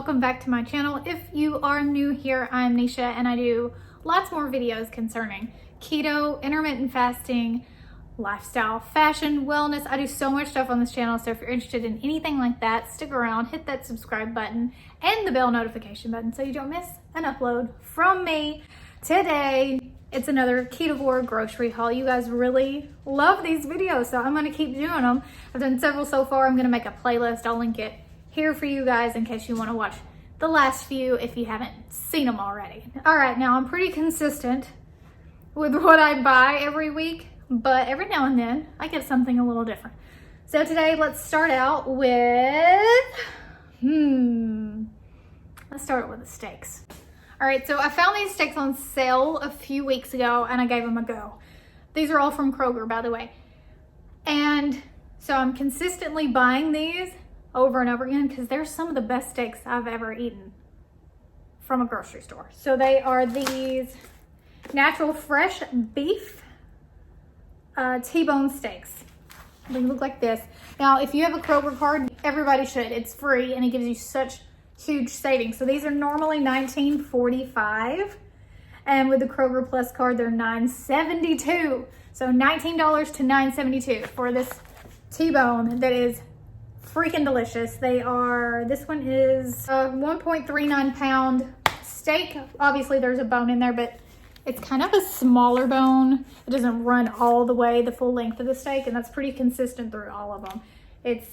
welcome back to my channel. If you are new here, I'm Neisha and I do lots more videos concerning keto, intermittent fasting, lifestyle, fashion, wellness. I do so much stuff on this channel, so if you're interested in anything like that, stick around, hit that subscribe button and the bell notification button so you don't miss an upload from me. Today, it's another Ketovore grocery haul. You guys really love these videos, so I'm gonna keep doing them. I've done several so far. I'm gonna make a playlist. I'll link it here for you guys in case you wanna watch the last few if you haven't seen them already. All right, now I'm pretty consistent with what I buy every week, but every now and then I get something a little different. So today, let's start out with, let's start with the steaks. All right, so I found these steaks on sale a few weeks ago and I gave them a go. These are all from Kroger, by the way. And so I'm consistently buying these over and over again because they're some of the best steaks I've ever eaten from a grocery store. So they are these natural fresh beef T-bone steaks. They look like this. Now, if you have a Kroger card, everybody should. It's free and it gives you such huge savings. So these are normally $19.45, and with the Kroger Plus card, they're $9.72. So $19 to $9.72 for this T-bone that is freaking delicious. They are, this one is a 1.39 pound steak. Obviously there's a bone in there, but it's kind of a smaller bone. It doesn't run all the way the full length of the steak, and that's pretty consistent through all of them. It's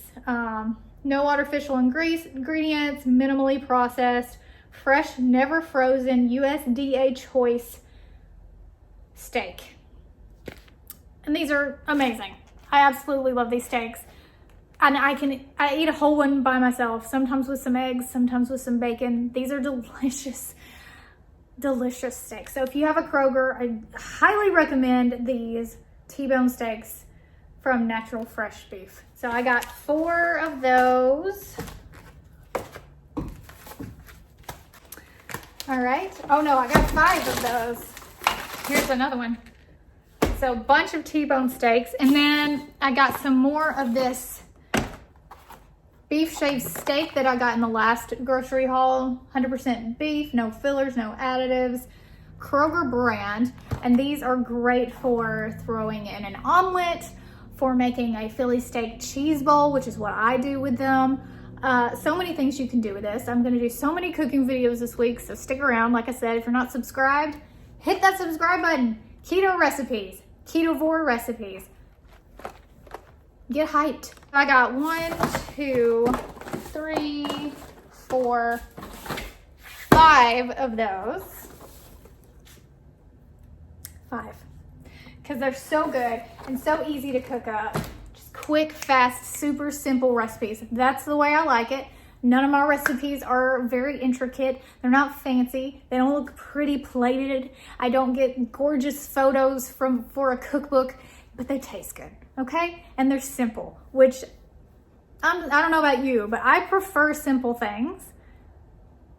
no artificial ingredients, minimally processed, fresh, never frozen, USDA choice steak. And these are amazing. I absolutely love these steaks. And I eat a whole one by myself, sometimes with some eggs, sometimes with some bacon. These are delicious, delicious steaks. So if you have a Kroger, I highly recommend these T-bone steaks from Natural Fresh Beef. So I got 4 of those. All right. Oh no, I got 5 of those. Here's another one. So a bunch of T-bone steaks. And then I got some more of this beef shaved steak that I got in the last grocery haul. 100% beef, no fillers, no additives. Kroger brand. And these are great for throwing in an omelet, for making a Philly steak cheese bowl, which is what I do with them. So many things you can do with this. I'm gonna do so many cooking videos this week, so stick around. Like I said, if you're not subscribed, hit that subscribe button. Keto recipes, Ketovore recipes. Get hyped. I got 1, 2, 3, 4, 5 of those. 5. Because they're so good and so easy to cook up. Just quick, fast, super simple recipes. That's the way I like it. None of my recipes are very intricate. They're not fancy. They don't look pretty plated. I don't get gorgeous photos for a cookbook, but they taste good, okay? And they're simple, which I don't know about you, but I prefer simple things.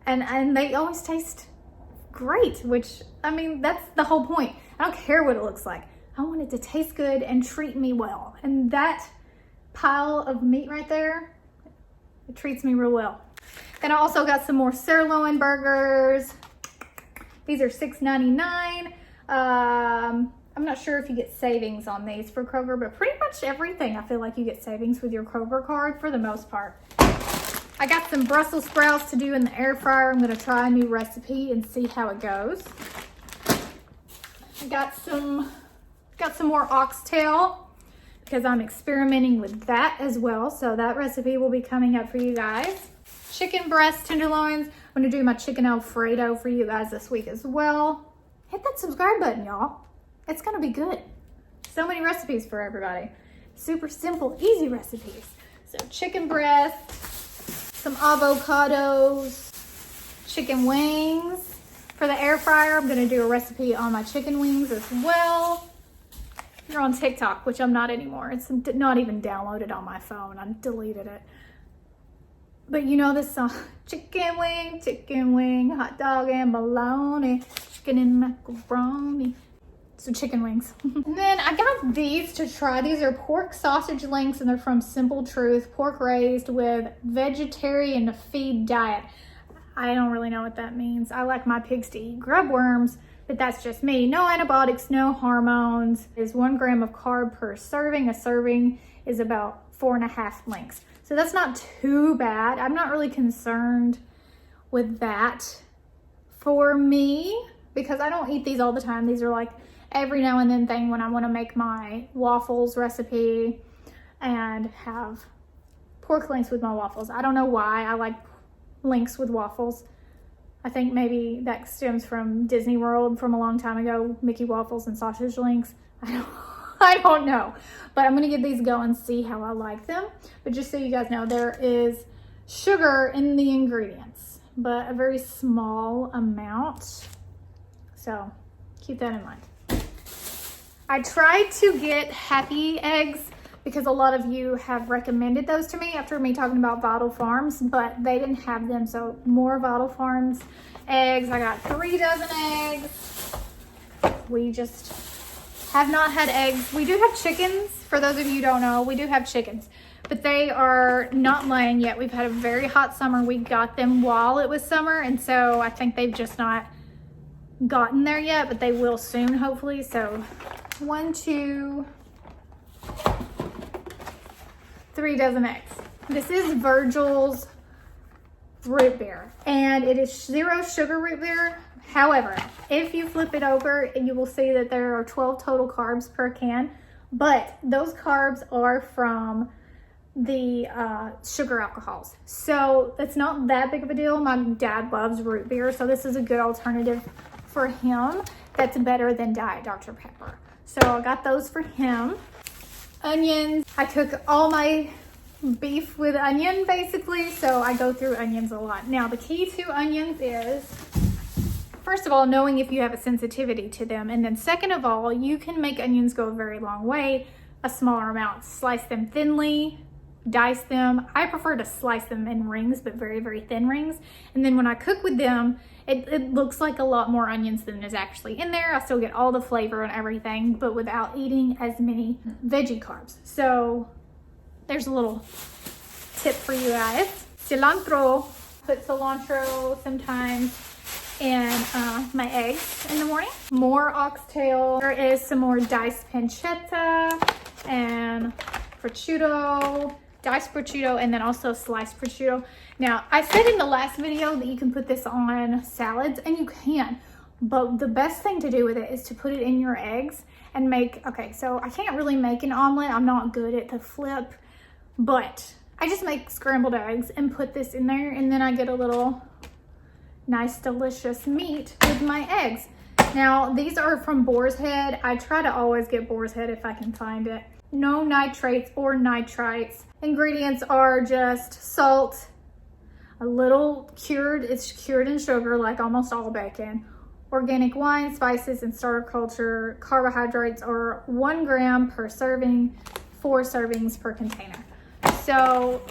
And they always taste great, which, I mean, that's the whole point. I don't care what it looks like. I want it to taste good and treat me well. And that pile of meat right there, it treats me real well. And I also got some more sirloin burgers. These are $6.99. I'm not sure if you get savings on these for Kroger, but pretty much everything I feel like you get savings with your Kroger card for the most part. I got some Brussels sprouts to do in the air fryer. I'm gonna try a new recipe and see how it goes. I got some more oxtail because I'm experimenting with that as well. So that recipe will be coming up for you guys. Chicken breast tenderloins. I'm gonna do my chicken Alfredo for you guys this week as well. Hit that subscribe button, y'all. It's gonna be good. So many recipes for everybody. Super simple, easy recipes. So chicken breast, some avocados, chicken wings. For the air fryer, I'm gonna do a recipe on my chicken wings as well. You're on TikTok, which I'm not anymore. It's not even downloaded on my phone. I deleted it. But you know this song, chicken wing, hot dog and bologna, chicken and macaroni. So chicken wings. And then I got these to try. These are pork sausage links and they're from Simple Truth, pork raised with vegetarian feed diet. I don't really know what that means. I like my pigs to eat grub worms, but that's just me. No antibiotics, no hormones. Is 1 gram of carb per serving. A serving is about 4.5 links. So that's not too bad. I'm not really concerned with that for me because I don't eat these all the time. These are like every now and then thing when I want to make my waffles recipe and have pork links with my waffles. I don't know why I like links with waffles. I think maybe that stems from Disney World from a long time ago, Mickey waffles and sausage links. I don't know, but I'm gonna give these a go and see how I like them. But just so you guys know, there is sugar in the ingredients, but a very small amount. So keep that in mind. I tried to get happy eggs because a lot of you have recommended those to me after me talking about Vital Farms, but they didn't have them. So more Vital Farms eggs. I got 3 dozen eggs. We just have not had eggs. We do have chickens. For those of you who don't know, we do have chickens, but they are not laying yet. We've had a very hot summer. We got them while it was summer, and so I think they've just not gotten there yet, but they will soon, hopefully. So 1, 2, 3 dozen eggs. This is Virgil's root beer, and it is 0 sugar root beer. However, if you flip it over, you will see that there are 12 total carbs per can, but those carbs are from the sugar alcohols. So it's not that big of a deal. My dad loves root beer, so this is a good alternative for him that's better than Diet Dr. Pepper. So I got those for him. Onions. I cook all my beef with onion basically, so I go through onions a lot. Now the key to onions is, first of all, knowing if you have a sensitivity to them, and then second of all, you can make onions go a very long way, a smaller amount. Slice them thinly, dice them. I prefer to slice them in rings, but very, very thin rings. And then when I cook with them, it looks like a lot more onions than is actually in there. I still get all the flavor and everything, but without eating as many veggie carbs. So there's a little tip for you guys. Cilantro. Put cilantro sometimes in my eggs in the morning. More oxtail. There is some more diced pancetta and prosciutto. Diced prosciutto, and then also sliced prosciutto. Now, I said in the last video that you can put this on salads, and you can, but the best thing to do with it is to put it in your eggs and make, okay, so I can't really make an omelet. I'm not good at the flip, but I just make scrambled eggs and put this in there, and then I get a little nice, delicious meat with my eggs. Now, these are from Boar's Head. I try to always get Boar's Head if I can find it. No nitrates or nitrites. Ingredients are just salt, a little it's cured in sugar like almost all bacon, organic wine, spices, and starter culture. Carbohydrates are 1 gram per serving, 4 servings per container. So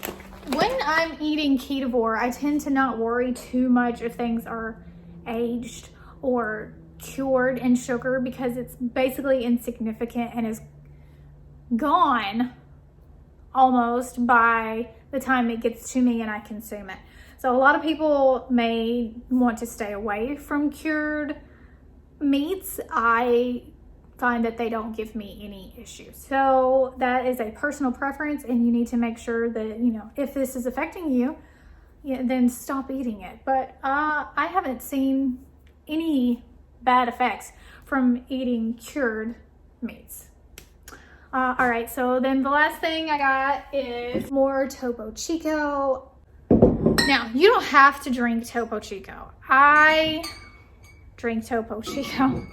when I'm eating Ketovore, I tend to not worry too much if things are aged or cured in sugar because it's basically insignificant and is gone almost by the time it gets to me and I consume it. So a lot of people may want to stay away from cured meats. I find that they don't give me any issues. So that is a personal preference, and you need to make sure that, you know, if this is affecting you, then stop eating it. But I haven't seen any bad effects from eating cured meats. All right, so then the last thing I got is more Topo Chico. Now, you don't have to drink Topo Chico. I drink Topo Chico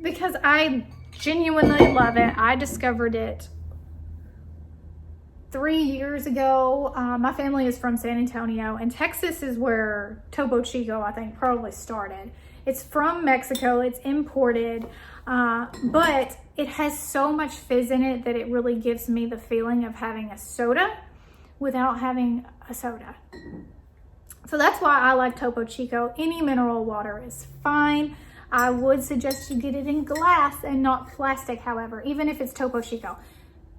because I genuinely love it. I discovered it 3 years ago. My family is from San Antonio, and Texas is where Topo Chico, I think, probably started. It's from Mexico. It's imported, but it has so much fizz in it that it really gives me the feeling of having a soda without having a soda. So that's why I like Topo Chico. Any mineral water is fine. I would suggest you get it in glass and not plastic, however. Even if it's Topo Chico,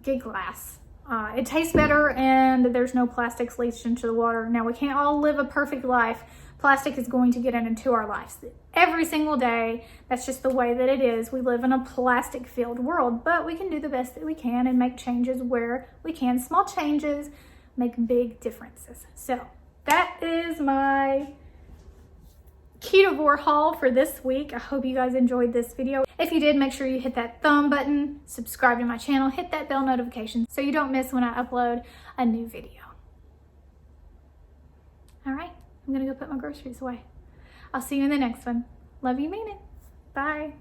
get glass. It tastes better, and there's no plastics leached into the water. Now, we can't all live a perfect life. Plastic is going to get into our lives every single day. That's just the way that it is. We live in a plastic-filled world, but we can do the best that we can and make changes where we can. Small changes make big differences. So that is my Ketovore haul for this week. I hope you guys enjoyed this video. If you did, make sure you hit that thumb button, subscribe to my channel, hit that bell notification so you don't miss when I upload a new video. All right, I'm gonna go put my groceries away. I'll see you in the next one. Love you, mean it. Bye.